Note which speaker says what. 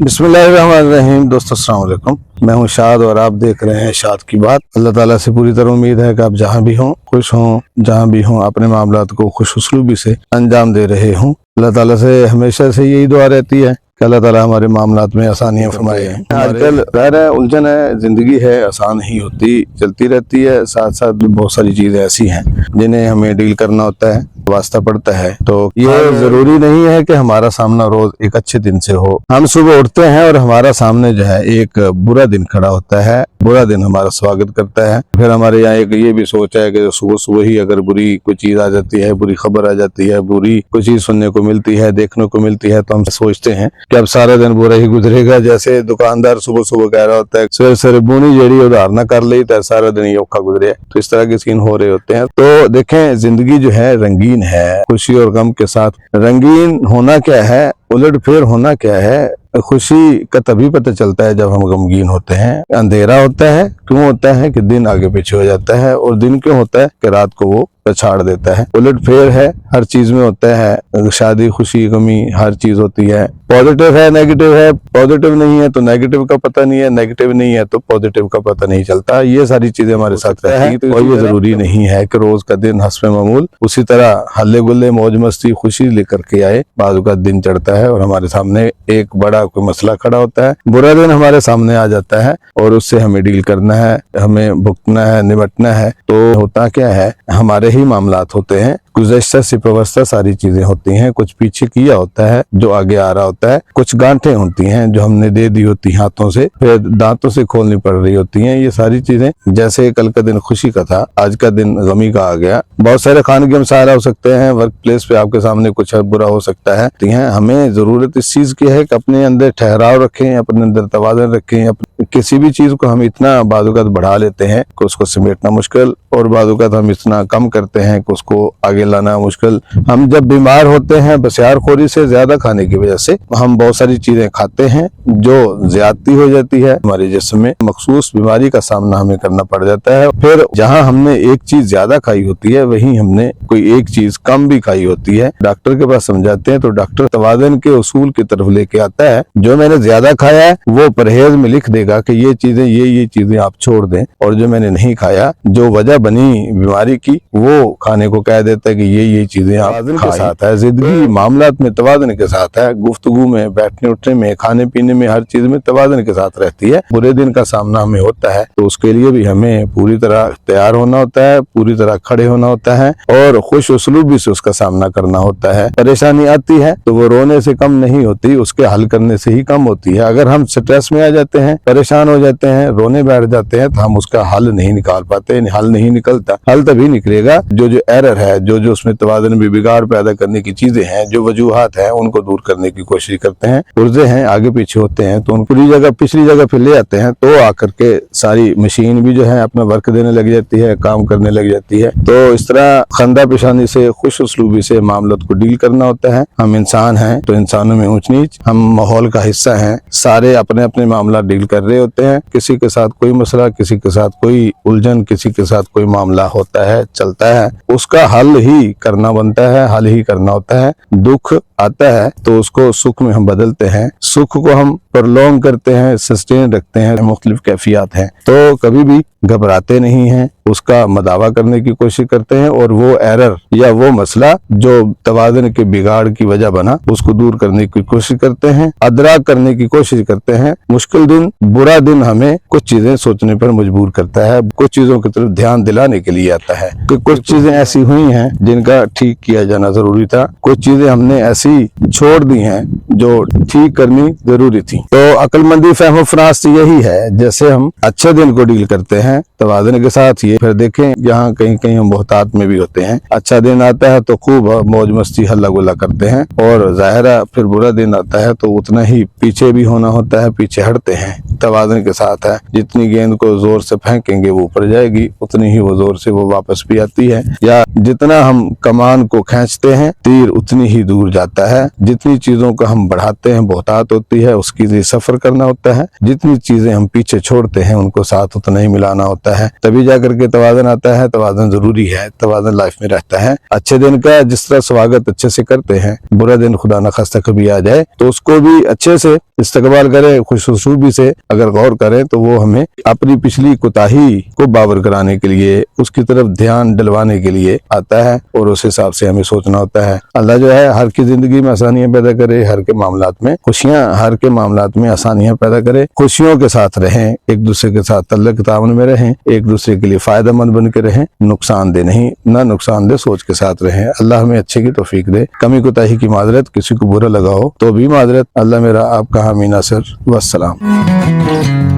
Speaker 1: बिस्मिल्लाहिर्रहमानिर्रहीम। दोस्तों अस्सलाम वालेकुम, मैं हूं शाद और आप देख रहे हैं शाद की बात। अल्लाह ताला से पूरी तरह उम्मीद है कि आप जहां भी हों खुश हों, जहां भी हों अपने मामलात को खुश उसलूबी से अंजाम दे रहे हों। अल्लाह ताला से हमेशा से यही दुआ रहती है कि अल्लाह ताला हमारे मामलात में आसानियां फरमाए। आजकल ज़ाहिर है उलझन है, जिंदगी है, आसान नहीं होती, चलती रहती है। साथ साथ बहुत सारी चीज़ें ऐसी हैं जिन्हें हमें डील करना होता है, वास्ता पड़ता है। तो ये जरूरी नहीं है कि हमारा सामना रोज एक अच्छे दिन से हो। हम सुबह उठते हैं और हमारा सामने जो है एक बुरा दिन खड़ा होता है, बुरा दिन हमारा स्वागत करता है। फिर हमारे यहाँ एक ये भी सोच है कि सुबह सुबह ही अगर बुरी कोई चीज आ जाती है, बुरी खबर आ जाती है, बुरी कोई चीज सुनने को मिलती है, देखने को मिलती है, तो हम सोचते हैं कि अब सारा दिन बुरा ही गुजरेगा। जैसे दुकानदार सुबह सुबह कह रहा होता है सवेरे सवेरे बुनी जेड़ी उधार न कर ली तो सारा दिन ही औखा गुजरे। तो इस तरह के सीन हो रहे होते हैं। तो देखें, जिंदगी जो है रंगीन है, खुशी और गम के साथ। रंगीन होना क्या है, उलट फेर होना क्या है। खुशी का तभी पता चलता है जब हम गमगीन होते हैं। अंधेरा होता है क्यों होता है कि दिन आगे पीछे हो जाता है, और दिन क्यों होता है कि रात को वो पछाड़ देता है। उलट फेर है, हर चीज में होता है। शादी, खुशी, गमी, हर चीज होती है। पॉजिटिव है, नेगेटिव है। पॉजिटिव नहीं है तो नेगेटिव का पता नहीं है, नेगेटिव नहीं है तो पॉजिटिव का पता नहीं चलता। ये सारी चीजें हमारे साथ रहती है। और ये जरूरी नहीं है कि रोज का दिन हस्बे मामूल उसी तरह हल्ले गुल्ले मौज मस्ती खुशी लेकर के आए। बाजू का दिन चढ़ता है और हमारे सामने एक बड़ा कोई मसला खड़ा होता है, बुरा दिन हमारे सामने आ जाता है और उससे हमें डील करना है, हमें भुगतना है, निपटना है। तो होता क्या है, हमारे ही मामलात होते हैं। गुज़श्ता से व्यवस्था सारी चीजें होती हैं। कुछ पीछे किया होता है जो आगे आ रहा होता है। कुछ गांठें होती हैं जो हमने दे दी होती हाथों से, फिर दांतों से खोलनी पड़ रही होती हैं। ये सारी चीजें, जैसे कल का दिन खुशी का था, आज का दिन गमी का आ गया। बहुत सारे खानगी मसाइल हो सकते हैं, वर्क प्लेस पे आपके सामने कुछ बुरा हो सकता है। हमें जरूरत इस चीज की है कि अपने अंदर ठहराव रखें, अपने अंदर तवाज़ुन रखें। किसी भी चीज को हम इतना बाजुकात बढ़ा लेते हैं कि उसको समेटना मुश्किल, और बाजुकात हम इतना कम करते हैं कि उसको आगे लाना मुश्किल। हम जब बीमार होते हैं बसियारखोरी से, ज्यादा खाने की वजह से हम बहुत सारी चीजें खाते हैं जो ज्यादती हो जाती है, हमारे जिस्म में मखसूस बीमारी का सामना हमें करना पड़ जाता है। फिर जहां हमने एक चीज ज्यादा खाई होती है वहीं हमने कोई एक चीज कम भी खाई होती है। डॉक्टर के पास समझाते हैं तो डॉक्टर तवाज़ुन के उसूल की तरफ लेके आता है। जो मैंने ज्यादा खाया है वो परहेज में लिख देगा कि ये चीजें, ये चीजें आप छोड़ दें, और जो मैंने नहीं खाया, जो वजह बनी बीमारी की, वो खाने को कह देता है कि ये चीजें आप के साथ है। जिंदगी मामलात में तवाज़ुन के साथ है, गुफ्तगू में, बैठने उठने में, खाने पीने में, हर चीज में तवाज़ुन के साथ रहती है। बुरे दिन का सामना हमें होता है तो उसके लिए भी हमें पूरी तरह तैयार होना होता है, पूरी तरह खड़े होना होता है और खुश उसलूबी से उसका सामना करना होता है। परेशानी आती है तो वो रोने से कम नहीं होती, उसके हल करने से ही कम होती है। अगर हम स्ट्रेस में आ जाते हैं, परेशान हो जाते हैं, रोने बैठ जाते हैं तो हम उसका हल नहीं निकाल पाते। हल नहीं निकलता। हल तभी निकलेगा जो एरर है, जो उसमें तवाज़ुन में बिगाड़ पैदा करने की चीजें हैं, जो वजूहात हैं, उनको दूर करने की कोशिश करते हैं। पुर्जे हैं, आगे पीछे होते हैं तो उनको पिछली जगह फिर ले आते हैं, तो आकर के सारी मशीन भी जो है अपना वर्क देने लग जाती है, काम करने लग जाती है। तो इस तरह खंदा पेशानी से, खुश उसलूबी से मामलों को डील करना होता है। हम इंसान हैं तो इंसानों में ऊंच नीच, हम माहौल का हिस्सा हैं। सारे अपने अपने मामला डील कर रहे होते हैं। किसी के साथ कोई मसला, किसी के साथ कोई उलझन, किसी के साथ कोई मामला होता है, चलता है, उसका हल ही करना बनता है, हल ही करना होता है। दुख आता है तो उसको सुख में हम बदलते हैं, सुख को हम प्रलोंग करते हैं, सस्टेन रखते हैं। मुख्तलिफ कैफियत हैं, तो कभी भी घबराते नहीं हैं, उसका मदावा करने की कोशिश करते हैं और वो एरर या वो मसला जो तवाज़ुन के बिगाड़ की वजह बना, उसको दूर करने की कोशिश करते हैं, अदराक करने की कोशिश करते हैं। मुश्किल दिन, बुरा दिन हमें कुछ चीजें सोचने पर मजबूर करता है, कुछ चीजों की तरफ ध्यान दिलाने के लिए आता है कि कुछ चीजें ऐसी हुई हैं जिनका ठीक किया जाना जरूरी था, कुछ चीजें हमने ऐसी छोड़ दी हैं जो ठीक करनी जरूरी थी। तो अक्लमंदी, फहम फरास्त यही है। जैसे हम अच्छे दिन को डील करते हैं तवाज़ुन के साथ, ये फिर देखें यहाँ कहीं कहीं हम बहुतात में भी होते हैं। अच्छा दिन आता है तो खूब मौज मस्ती हल्ला गुल्ला करते हैं, और ज़ाहिर फिर बुरा दिन आता है तो उतना ही पीछे भी होना होता है, पीछे हटते हैं। तवाज़ुन के साथ है, जितनी गेंद को जोर से फेंकेंगे वो ऊपर जाएगी, उतनी ही वो जोर से वो वापस भी आती है। या जितना हम कमान को खींचते हैं तीर उतनी ही दूर जाता है। जितनी चीजों को हम बढ़ाते हैं बहुतात होती है, उसके लिए सफर करना होता है। जितनी चीजें हम पीछे छोड़ते हैं उनको साथ उतना ही मिलाना होता है, तभी जाकर के के तवाज़ुन आता है, तवाज़ुन जरूरी है, तवाज़ुन लाइफ में रहता है। अच्छे दिन का जिस तरह स्वागत अच्छे से करते हैं, बुरा दिन खुदा न खास्ता कभी आ जाए तो उसको भी अच्छे से इस्तकबाल करें, खुशूसलूबी से अगर गौर करें तो वो हमें अपनी पिछली कोताही को बावर कराने के लिए, उसकी तरफ ध्यान डलवाने के लिए आता है और उस हिसाब से हमें सोचना होता है। अल्लाह जो है हर की जिंदगी में आसानियां पैदा करे, हर के मामलात में खुशियां, हर के मामलात में आसानियां पैदा करे। खुशियों के साथ रहें, एक दूसरे के साथ तल्लुक़ ताउन में रहें, एक दूसरे के लिए फायदेमंद बन के रहें, नुकसानदेह नहीं, ना नुकसानदेह सोच के साथ रहें। अल्लाह हमें अच्छे की तौफीक दे। कमी कोताही की माजरत, किसी को बुरा लगा हो तो भी माजरत। अल्लाह मेरा आपका हामी नासिर। वस्सलाम।